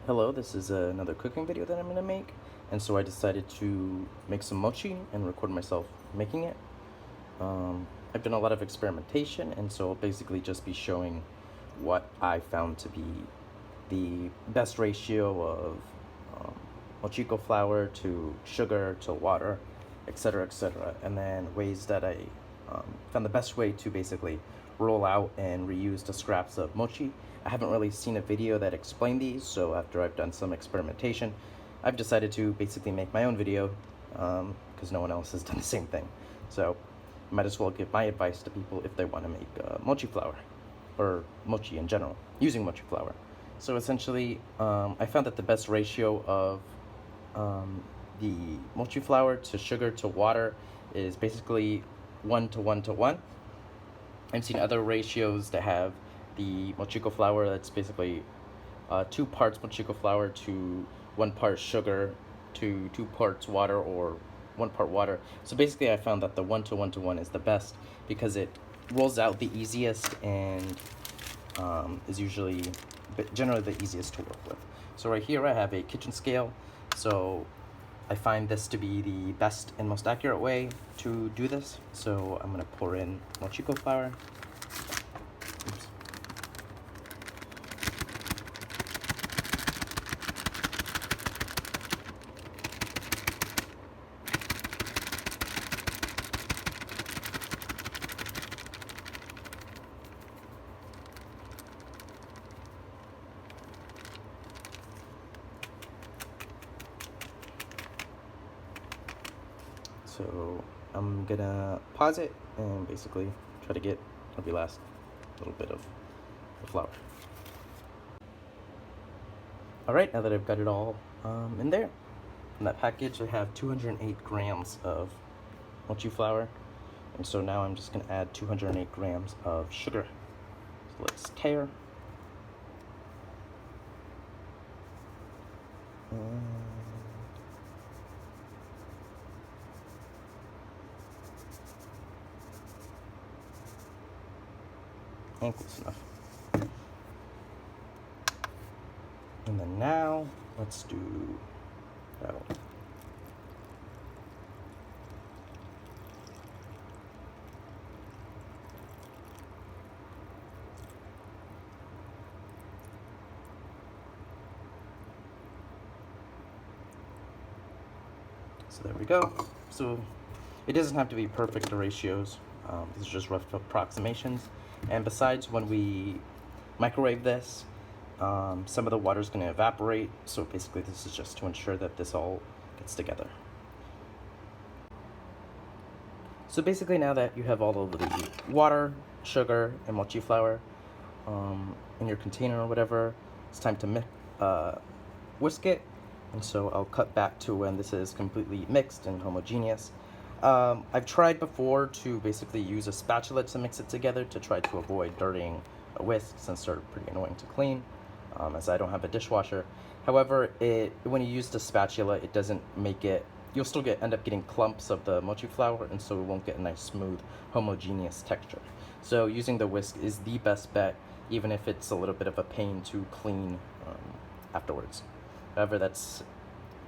Hello, this is another cooking video that I'm going to make, and so I decided to make some mochi and record myself making it. I've done a lot of experimentation, and so I'll basically just be showing what I found to be the best ratio of mochiko flour to sugar to water, etc., and then ways that I found the best way to basically roll out and reuse the scraps of mochi. I haven't really seen a video that explained these, so after I've done some experimentation, I've decided to basically make my own video because no one else has done the same thing. So I might as well give my advice to people if they want to make mochi flour, or mochi in general, using mochi flour. So essentially, I found that the best ratio of the mochi flour to sugar to water is basically 1 to 1 to 1. I've seen other ratios that have the mochiko flour that's basically 2 parts mochiko flour to 1 part sugar to 2 parts water, or 1 part water. So basically I found that the 1 to 1 to 1 is the best because it rolls out the easiest and is usually generally the easiest to work with. So right here I have a kitchen scale, so I find this to be the best and most accurate way to do this. So I'm going to pour in mochiko flour. Oops. So I'm gonna pause it and basically try to get every last little bit of the flour. Alright, now that I've got it all in there, in that package I have 208 grams of mochi flour, and so now I'm just gonna add 208 grams of sugar. So let's tare. And close enough. And then now, let's do that one. So there we go. So it doesn't have to be perfect ratios. These are just rough approximations. And besides, when we microwave this, some of the water is going to evaporate. So basically this is just to ensure that this all gets together. So basically now that you have all of the water, sugar, and mochi flour in your container or whatever, it's time to whisk it. And so I'll cut back to when this is completely mixed and homogeneous. I've tried before to basically use a spatula to mix it together to try to avoid dirtying a whisk, since they're pretty annoying to clean, as I don't have a dishwasher. However, when you use the spatula, it doesn't make it, you'll still end up getting clumps of the mochi flour, and so it won't get a nice smooth homogeneous texture. So using the whisk is the best bet, even if it's a little bit of a pain to clean afterwards. However, that's,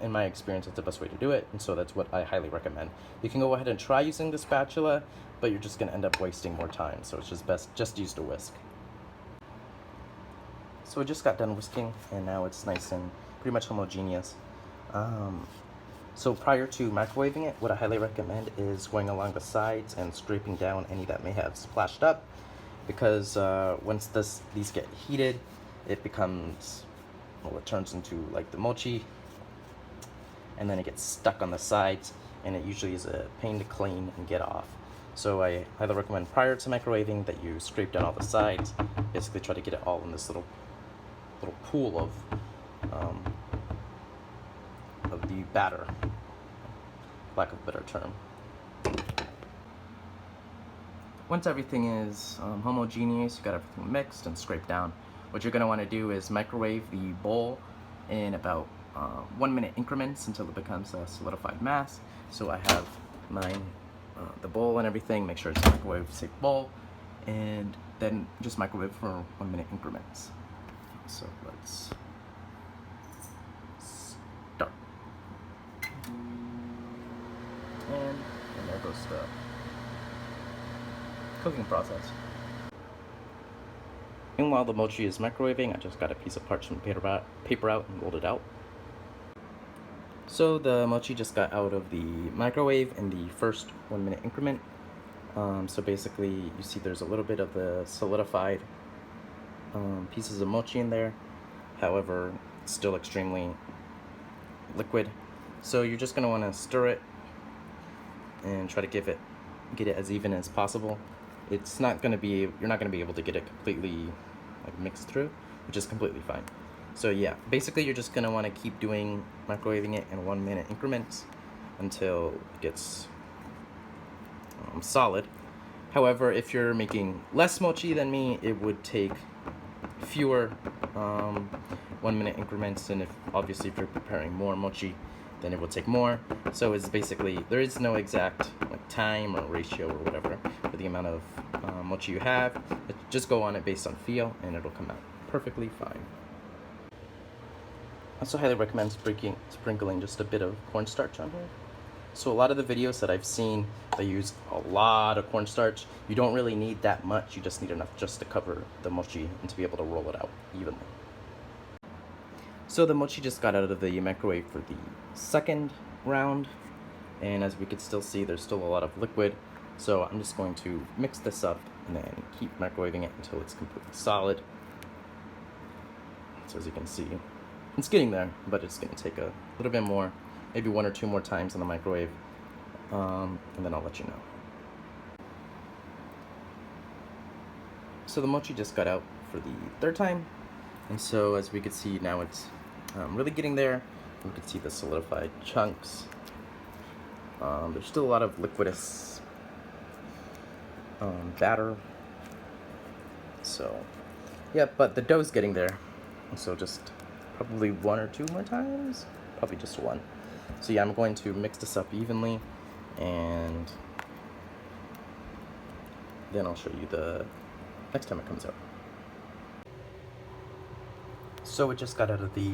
in my experience, it's the best way to do it, and so that's what I highly recommend. You can go ahead and try using the spatula, but you're just going to end up wasting more time, so it's just best just use the whisk. So I just got done whisking, and now it's nice and pretty much homogeneous. So prior to microwaving it, what I highly recommend is going along the sides and scraping down any that may have splashed up, because once these get heated, it becomes, well, it turns into like the mochi, and then it gets stuck on the sides, and it usually is a pain to clean and get off. So I highly recommend prior to microwaving that you scrape down all the sides, basically try to get it all in this little pool of the batter, lack of a better term. Once everything is homogeneous, you got everything mixed and scraped down, what you're going to want to do is microwave the bowl in about 1 minute increments until it becomes a solidified mass. So I have mine, the bowl and everything, make sure it's a microwave safe bowl, and then just microwave for 1 minute increments. So let's goes the cooking process. And while the mochi is microwaving, I just got a piece of parchment paper out and rolled it out. So the mochi just got out of the microwave in the first 1 minute increment. So basically you see there's a little bit of the solidified pieces of mochi in there. However, it's still extremely liquid. So you're just going to want to stir it and try to get it as even as possible. It's not going to be, you're not going to be able to get it completely like mixed through, which is completely fine. So yeah, basically you're just going to want to keep microwaving it in 1 minute increments until it gets solid. However, if you're making less mochi than me, it would take fewer 1 minute increments, and obviously if you're preparing more mochi, then it will take more. So it's basically, there is no exact like time or ratio or whatever for the amount of mochi you have. Just go on it based on feel, and it'll come out perfectly fine. I also highly recommend sprinkling just a bit of cornstarch on here. So a lot of the videos that I've seen, they use a lot of cornstarch. You don't really need that much, you just need enough just to cover the mochi and to be able to roll it out evenly. So the mochi just got out of the microwave for the second round, and as we could still see, there's still a lot of liquid. So I'm just going to mix this up and then keep microwaving it until it's completely solid. So as you can see, it's getting there, but it's going to take a little bit more, maybe 1 or 2 more times in the microwave, and then I'll let you know. So the mochi just got out for the third time, and so as we could see now, it's really getting there. You can see the solidified chunks. There's still a lot of liquidous batter. So yeah, but the dough's getting there. So just probably 1 or 2 more times, probably just 1. So yeah, I'm going to mix this up evenly, and then I'll show you the next time it comes out. So it just got out of the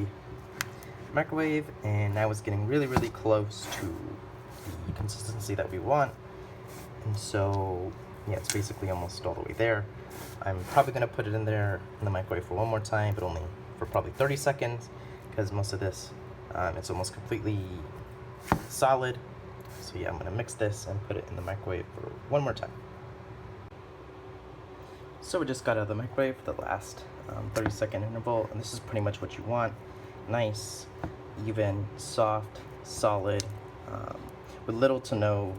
microwave, and now it's getting really, really close to the consistency that we want. And so yeah, it's basically almost all the way there. I'm probably going to put it in there in the microwave for 1 more time, but only for probably 30 seconds, because most of this, it's almost completely solid. So yeah, I'm going to mix this and put it in the microwave for 1 more time. So we just got out of the microwave for the last 30-second interval, and this is pretty much what you want. Nice, even, soft, solid, with little to no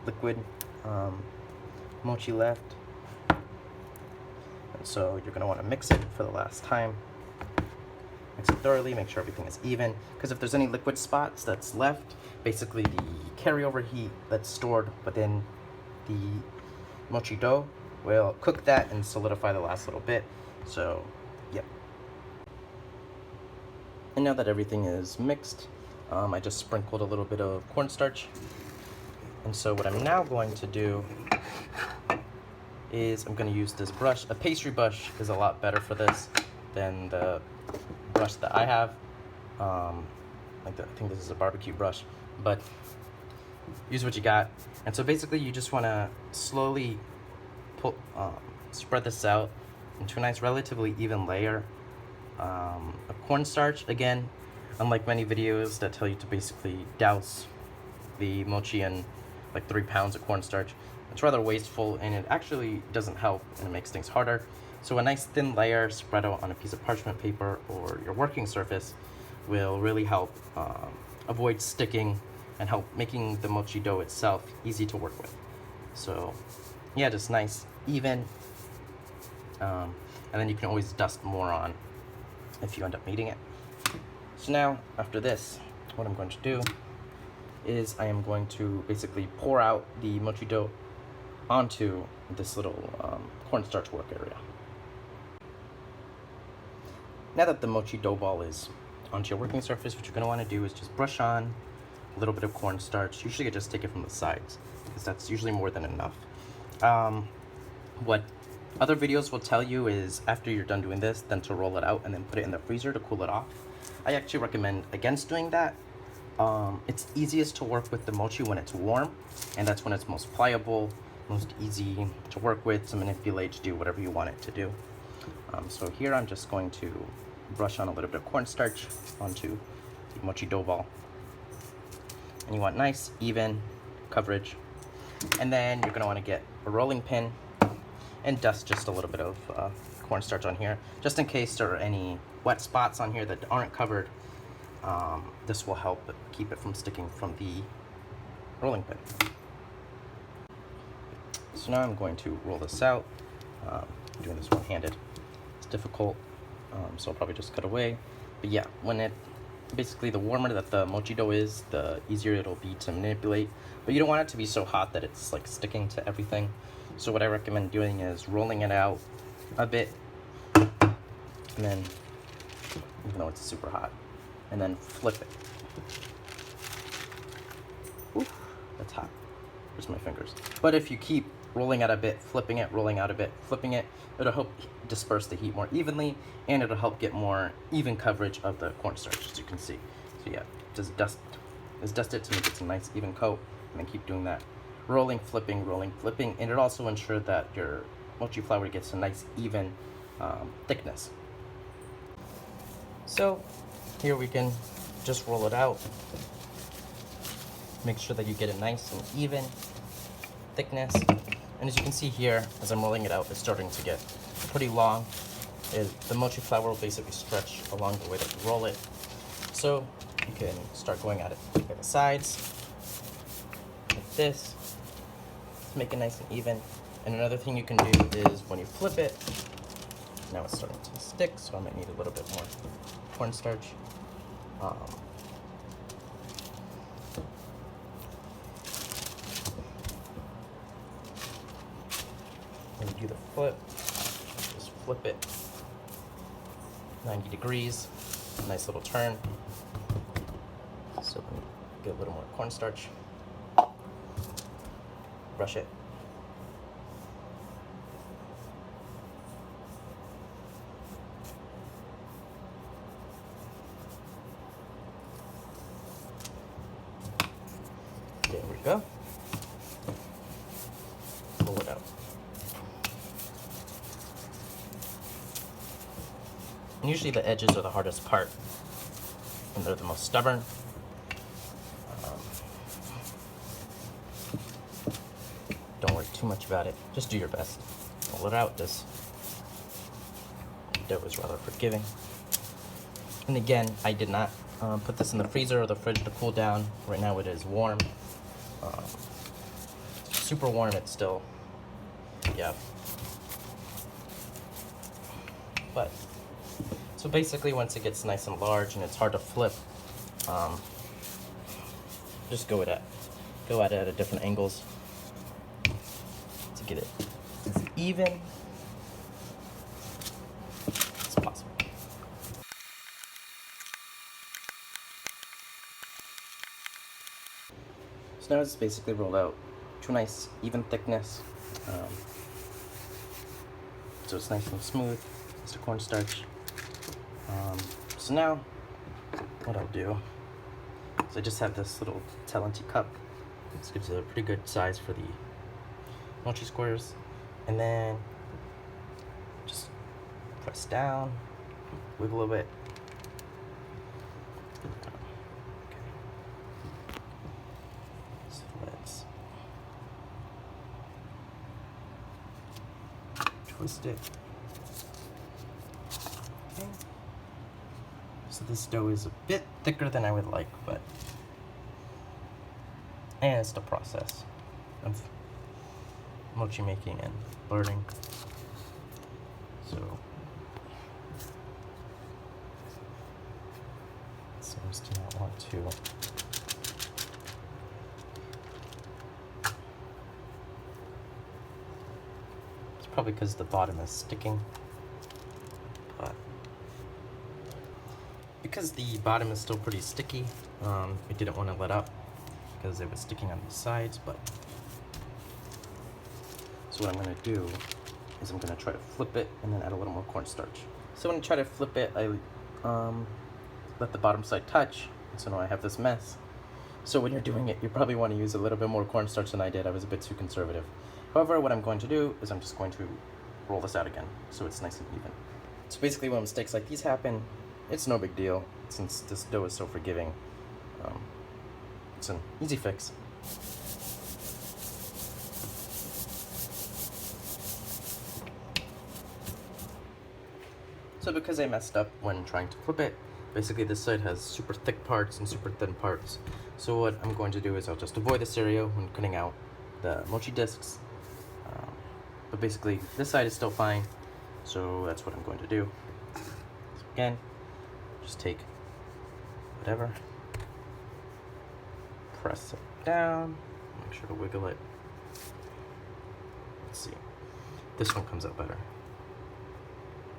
liquid mochi left. And so you're going to want to mix it for the last time. Mix it thoroughly, make sure everything is even, because if there's any liquid spots that's left, basically the carryover heat that's stored within the mochi dough will cook that and solidify the last little bit. So yep. And now that everything is mixed, I just sprinkled a little bit of cornstarch. And so what I'm now going to do is I'm going to use this brush. A pastry brush is a lot better for this than the brush that I have. I think this is a barbecue brush, but use what you got. And so basically you just want to slowly spread this out into a nice relatively even layer of cornstarch. Again, unlike many videos that tell you to basically douse the mochi in like 3 pounds of cornstarch, it's rather wasteful, and it actually doesn't help, and it makes things harder. So a nice thin layer spread out on a piece of parchment paper or your working surface will really help avoid sticking and help making the mochi dough itself easy to work with. So yeah, just nice, even, and then you can always dust more on if you end up needing it. So now, after this, what I'm going to do is I am going to basically pour out the mochi dough onto this little cornstarch work area. Now that the mochi dough ball is onto your working surface, what you're going to want to do is just brush on a little bit of cornstarch. Usually I just take it from the sides, because that's usually more than enough. What other videos will tell you is after you're done doing this, then to roll it out and then put it in the freezer to cool it off. I actually recommend against doing that, It's easiest to work with the mochi when it's warm, and that's when it's most pliable, most easy to work with, to manipulate, to do whatever you want it to do. So here I'm just going to brush on a little bit of cornstarch onto the mochi dough ball. And you want nice, even coverage. And then you're gonna wanna get a rolling pin and dust just a little bit of cornstarch on here, just in case there are any wet spots on here that aren't covered. This will help keep it from sticking from the rolling pin. So now I'm going to roll this out. Doing this one-handed, it's difficult, so I'll probably just cut away. But yeah, basically the warmer that the mochi dough is, the easier it'll be to manipulate. But you don't want it to be so hot that it's like sticking to everything. So what I recommend doing is rolling it out a bit, and then, even though it's super hot, and then flip it. Ooh, that's hot. There's my fingers. But if you keep rolling out a bit, flipping it, rolling out a bit, flipping it, it'll help disperse the heat more evenly, and it'll help get more even coverage of the cornstarch, as you can see. So yeah, just dust it to make it a nice even coat, and then keep doing that. Rolling, flipping, and it also ensures that your mochi flour gets a nice even thickness. So here we can just roll it out. Make sure that you get a nice and even thickness. And as you can see here, as I'm rolling it out, it's starting to get pretty long. The mochi flour will basically stretch along the way that you roll it. So you can start going at it at the sides, like this, to make it nice and even. And another thing you can do is when you flip it, now it's starting to stick, so I might need a little bit more cornstarch. When you do the flip, just flip it 90 degrees, nice little turn. So get a little more cornstarch, brush it. There we go. Pull it out. And usually the edges are the hardest part, and they're the most stubborn. Don't worry too much about it. Just do your best. Pull it out. This dough is rather forgiving. And again, I did not put this in the freezer or the fridge to cool down. Right now it is warm. Super warm, it's still, yeah. But, so basically once it gets nice and large and it's hard to flip, just go at it at different angles to get it as even as possible. So now it's basically rolled out to a nice even thickness. So it's nice and smooth. It's the cornstarch. So now what I'll do is I just have this little Talenti cup. This gives it a pretty good size for the mochi squares. And then just press down, wiggle a bit. So let's twist it. Okay. So this dough is a bit thicker than I would like, but and it's the process of mochi making and learning. So it seems to not want to. It's probably because the bottom is sticking. But because the bottom is still pretty sticky, it didn't want to let up because it was sticking on the sides. But so what I'm going to do is I'm going to try to flip it and then add a little more cornstarch. So when I try to flip it, I let the bottom side touch, so now I have this mess. So when you're doing it, you probably want to use a little bit more cornstarch than I did. I was a bit too conservative. However, what I'm going to do is I'm just going to roll this out again so it's nice and even. So basically when mistakes like these happen, it's no big deal since this dough is so forgiving. It's an easy fix. So because I messed up when trying to flip it, basically this side has super thick parts and super thin parts. So what I'm going to do is I'll just avoid the stereo when cutting out the mochi discs. But basically this side is still fine, so that's what I'm going to do. So again, just take whatever, press it down, make sure to wiggle it. Let's see, this one comes out better.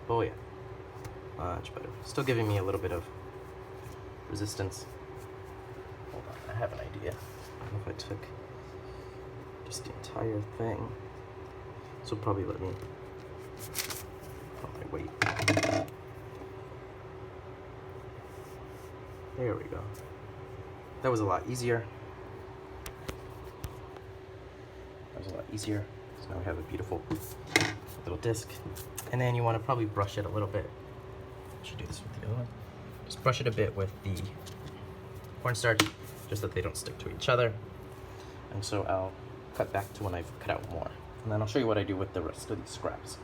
Oh yeah, much better. Still giving me a little bit of resistance. Hold on, I have an idea. I don't know if I took just the entire thing. So probably let me wait. There we go. That was a lot easier. So now we have a beautiful little disc. And then you want to probably brush it a little bit. I should do this with the other one. Just brush it a bit with the cornstarch, just that they don't stick to each other. And so I'll cut back to when I've cut out more. And then I'll show you what I do with the rest of these scraps.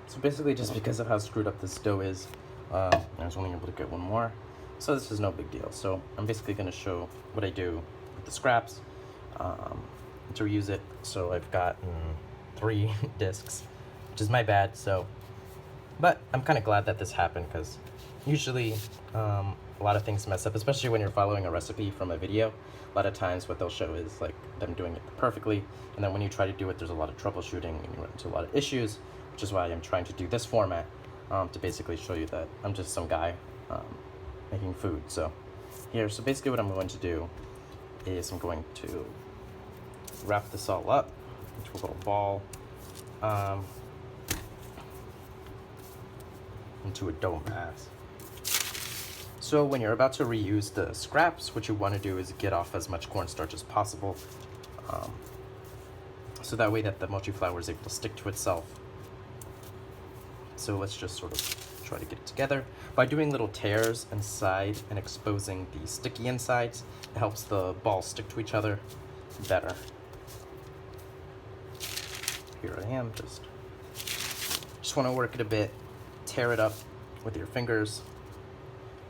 So basically, just because of how screwed up this dough is, I was only able to get one more. So this is no big deal. So I'm basically going to show what I do with the scraps to reuse it. So I've gotten 3 discs, which is my bad. But I'm kind of glad that this happened, because usually a lot of things mess up, especially when you're following a recipe from a video. A lot of times what they'll show is like them doing it perfectly, and then when you try to do it, there's a lot of troubleshooting and you run into a lot of issues, which is why I'm trying to do this format to basically show you that I'm just some guy making food. So so basically what I'm going to do is I'm going to wrap this all up into a little ball, into a dough mass. So when you're about to reuse the scraps, what you want to do is get off as much cornstarch as possible, so that way that the mochi flour is able to stick to itself. So let's just sort of try to get it together. By doing little tears inside and exposing the sticky insides, it helps the balls stick to each other better. Here I am, just want to work it a bit, tear it up with your fingers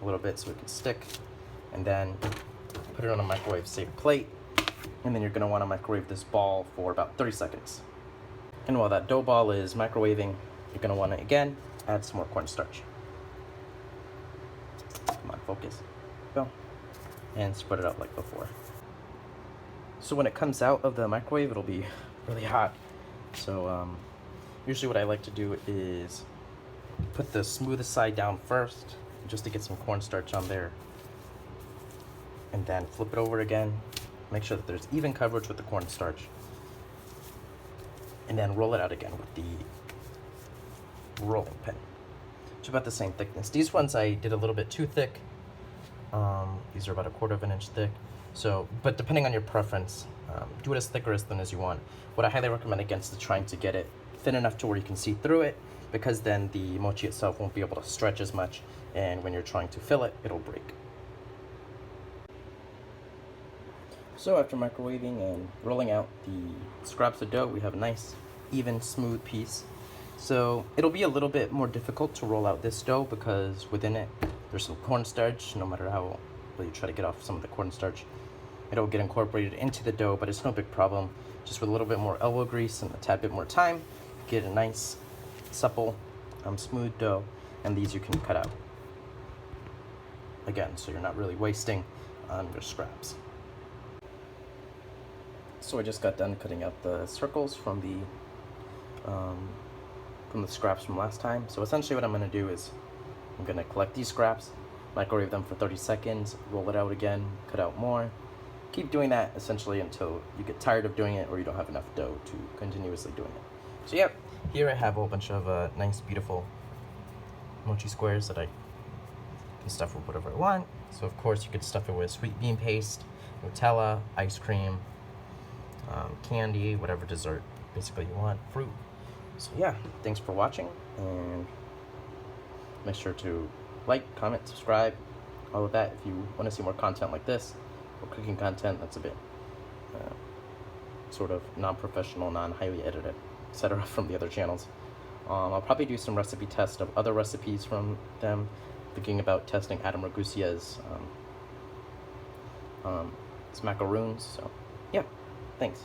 a little bit so it can stick, and then put it on a microwave safe plate, and then you're going to want to microwave this ball for about 30 seconds. And while that dough ball is microwaving, you're going to want to again add some more cornstarch. Come on, focus. Go. And spread it out like before. So when it comes out of the microwave, it'll be really hot. So usually what I like to do is put the smoothest side down first, just to get some cornstarch on there, and then flip it over again, make sure that there's even coverage with the cornstarch, and then roll it out again with the rolling pin. It's about the same thickness. These ones I did a little bit too thick. These are about 1/4 of an inch thick. So, but depending on your preference, do it as thick or as thin as you want. What I highly recommend against is trying to get it thin enough to where you can see through it, because then the mochi itself won't be able to stretch as much, and when you're trying to fill it, it'll break. So after microwaving and rolling out the scraps of dough, we have a nice, even, smooth piece. So it'll be a little bit more difficult to roll out this dough because within it, there's some cornstarch. No matter how well you try to get off some of the cornstarch, it'll get incorporated into the dough, but it's no big problem. Just with a little bit more elbow grease and a tad bit more time, get a nice, supple, smooth dough, and these you can cut out. Again, so you're not really wasting your scraps. So I just got done cutting out the circles from the scraps from last time. So essentially what I'm going to do is I'm going to collect these scraps, microwave them for 30 seconds, roll it out again, cut out more. Keep doing that essentially until you get tired of doing it or you don't have enough dough to continuously doing it. So yep, here I have a whole bunch of nice, beautiful mochi squares that I can stuff it with whatever I want. So of course you could stuff it with sweet bean paste, Nutella, ice cream, candy, whatever dessert basically you want, fruit. So yeah, thanks for watching, and make sure to like, comment, subscribe, all of that if you want to see more content like this, or cooking content that's a bit sort of non-professional, non-highly edited, etc. from the other channels. I'll probably do some recipe tests of other recipes from them, thinking about testing Adam Ragusia's macaroons. So yeah, thanks.